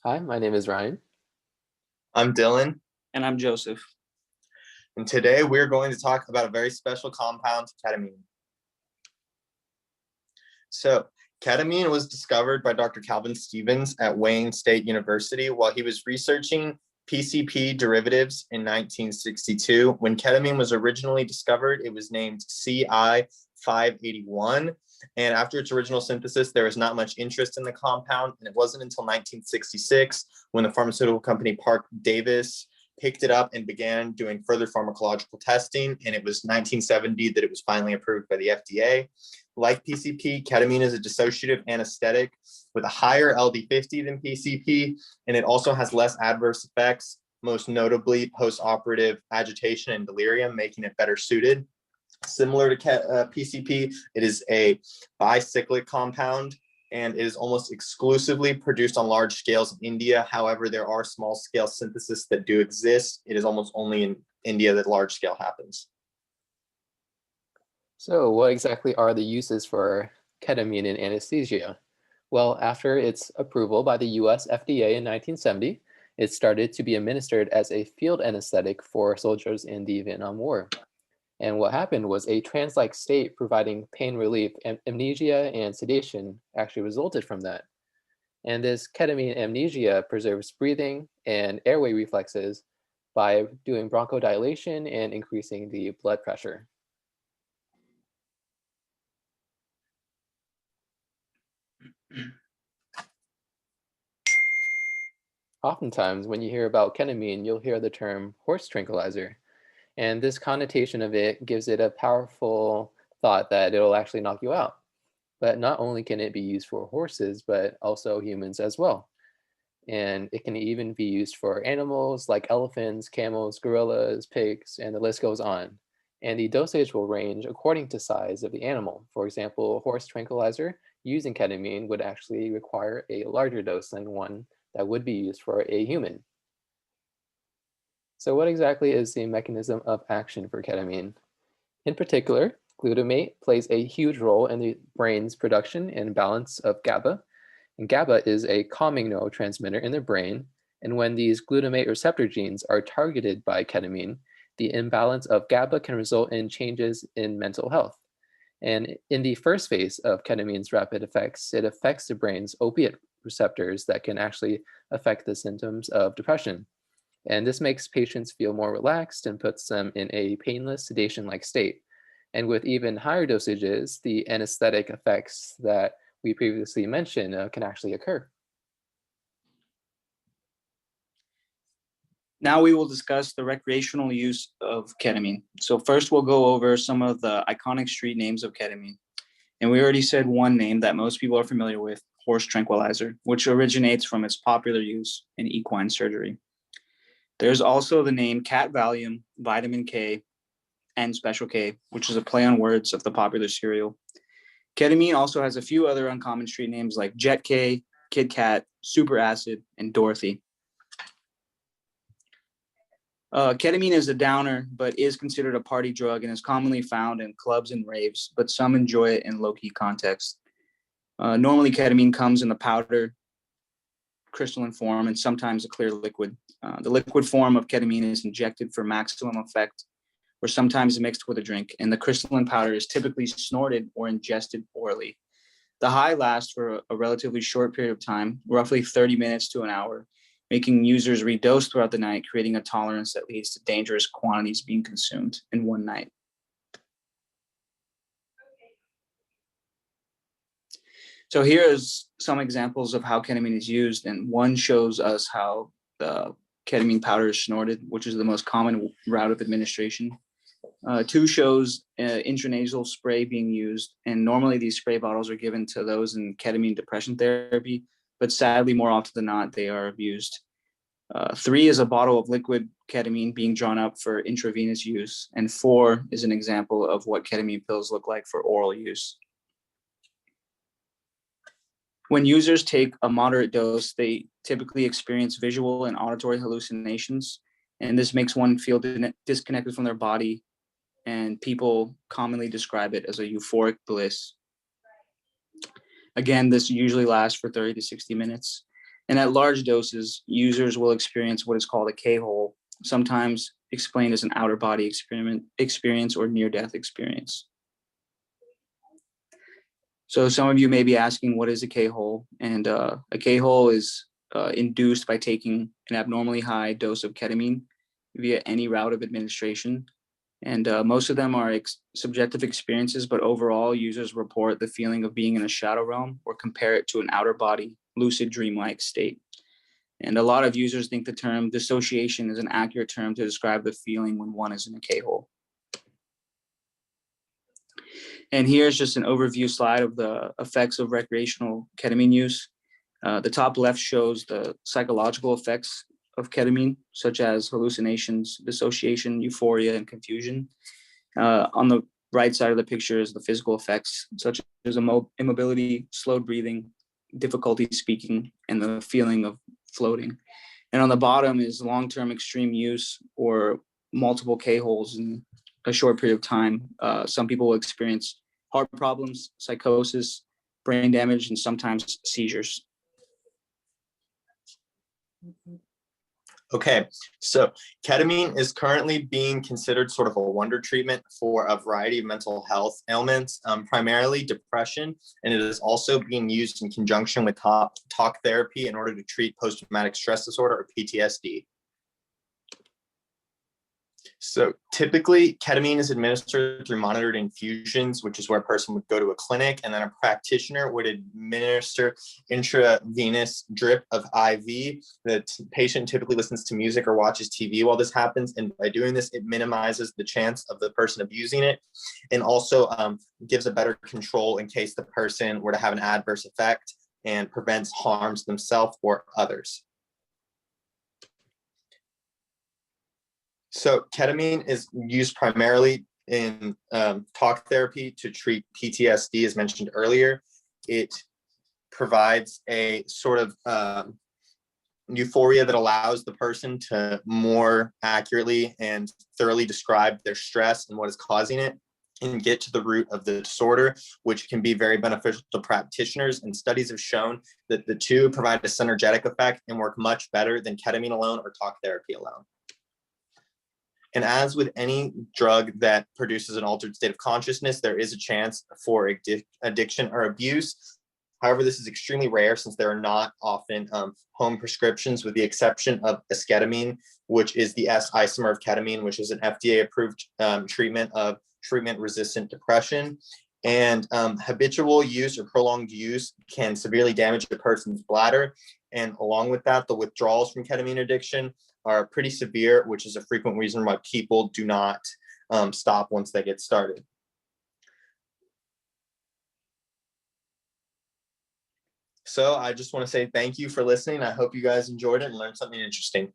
Hi, my name is Ryan. I'm Dylan, And I'm Joseph. and today we're going to talk about a very special compound, ketamine. So, ketamine was discovered by Dr. Calvin Stevens at Wayne State University while he was researching PCP derivatives in 1962. When ketamine was originally discovered, it was named CI 581. And after its original synthesis, there was not much interest in the compound. And it wasn't until 1966 when the pharmaceutical company Parke-Davis picked it up and began doing further pharmacological testing. And it was 1970 that it was finally approved by the FDA. Like PCP, ketamine is a dissociative anesthetic with a higher LD50 than PCP, and it also has less adverse effects, most notably post-operative agitation and delirium, making it better suited. Similar to PCP, it is a bicyclic compound and it is almost exclusively produced on large scales in India. However, there are small scale synthesis that do exist. It is almost only in India that large scale happens. So what exactly are the uses for ketamine in anesthesia? Well, after its approval by the US FDA in 1970, it started to be administered as a field anesthetic for soldiers in the Vietnam War. And what happened was a trance-like state providing pain relief and amnesia and sedation actually resulted from that. And this ketamine amnesia preserves breathing and airway reflexes by doing bronchodilation and increasing the blood pressure. Oftentimes, when you hear about ketamine, you'll hear the term horse tranquilizer. And this connotation of it gives it a powerful thought that it'll actually knock you out. But not only can it be used for horses, but also humans as well. And it can even be used for animals like elephants, camels, gorillas, pigs, and the list goes on. And the dosage will range according to size of the animal. For example, a horse tranquilizer using ketamine would actually require a larger dose than one that would be used for a human. So what exactly is the mechanism of action for ketamine? In particular, glutamate plays a huge role in the brain's production and balance of GABA. And GABA is a calming neurotransmitter in the brain. And when these glutamate receptor genes are targeted by ketamine, the imbalance of GABA can result in changes in mental health. And in the first phase of ketamine's rapid effects, it affects the brain's opiate receptors that can actually affect the symptoms of depression. And this makes patients feel more relaxed and puts them in a painless sedation-like state. And with even higher dosages, the anesthetic effects that we previously mentioned can actually occur. Now we will discuss the recreational use of ketamine. So first we'll go over some of the iconic street names of ketamine. And we already said one name that most people are familiar with, horse tranquilizer, which originates from its popular use in equine surgery. There's also the name cat Valium, vitamin K, and Special K, which is a play on words of the popular cereal. Ketamine also has a few other uncommon street names like Jet K, Kid Cat, Super Acid, and Dorothy. Ketamine is a downer, but is considered a party drug and is commonly found in clubs and raves, but some enjoy it in low-key context. Normally, ketamine comes in the powder, crystalline form, and sometimes a clear liquid. The liquid form of ketamine is injected for maximum effect, or sometimes mixed with a drink, and the crystalline powder is typically snorted or ingested orally. The high lasts for a relatively short period of time, roughly 30 minutes to an hour, making users redose throughout the night, creating a tolerance that leads to dangerous quantities being consumed in one night. So here is some examples of how ketamine is used, and one shows us how the ketamine powder is snorted, which is the most common route of administration. Two shows intranasal spray being used, and normally these spray bottles are given to those in ketamine depression therapy, but sadly, more often than not, they are abused. 3 is a bottle of liquid ketamine being drawn up for intravenous use, and 4 is an example of what ketamine pills look like for oral use. When users take a moderate dose, they typically experience visual and auditory hallucinations, and this makes one feel disconnected from their body, and people commonly describe it as a euphoric bliss. Again, this usually lasts for 30 to 60 minutes. And at large doses, users will experience what is called a K-hole, sometimes explained as an outer body experience or near-death experience. So some of you may be asking, what is a K-hole? And a K-hole is induced by taking an abnormally high dose of ketamine via any route of administration. And most of them are subjective experiences, but overall users report the feeling of being in a shadow realm or compare it to an outer body, lucid dream-like state. And a lot of users think the term dissociation is an accurate term to describe the feeling when one is in a K-hole. And here's just an overview slide of the effects of recreational ketamine use. The top left shows the psychological effects of ketamine, such as hallucinations, dissociation, euphoria, and confusion. On the right side of the picture is the physical effects, such as immobility, slowed breathing, difficulty speaking, and the feeling of floating. And on the bottom is long-term extreme use or multiple K-holes in a short period of time. Some people will experience heart problems, psychosis, brain damage, and sometimes seizures. Okay, so ketamine is currently being considered sort of a wonder treatment for a variety of mental health ailments, primarily depression, and it is also being used in conjunction with talk therapy in order to treat post-traumatic stress disorder or PTSD. So typically, ketamine is administered through monitored infusions, which is where a person would go to a clinic, and then a practitioner would administer intravenous drip of IV. The patient typically listens to music or watches TV while this happens, and by doing this, it minimizes the chance of the person abusing it, and also gives a better control in case the person were to have an adverse effect, and prevents harms themselves or others. So ketamine is used primarily in talk therapy to treat PTSD, as mentioned earlier. It provides a sort of euphoria that allows the person to more accurately and thoroughly describe their stress and what is causing it, and get to the root of the disorder, which can be very beneficial to practitioners. And studies have shown that the two provide a synergetic effect and work much better than ketamine alone or talk therapy alone. And as with any drug that produces an altered state of consciousness, there is a chance for addiction or abuse. However, this is extremely rare since there are not often home prescriptions, with the exception of esketamine, which is the S isomer of ketamine, which is an FDA-approved treatment of treatment-resistant depression. And habitual use or prolonged use can severely damage a person's bladder. And along with that, the withdrawals from ketamine addiction are pretty severe, which is a frequent reason why people do not stop once they get started. So I just want to say thank you for listening. I hope you guys enjoyed it and learned something interesting.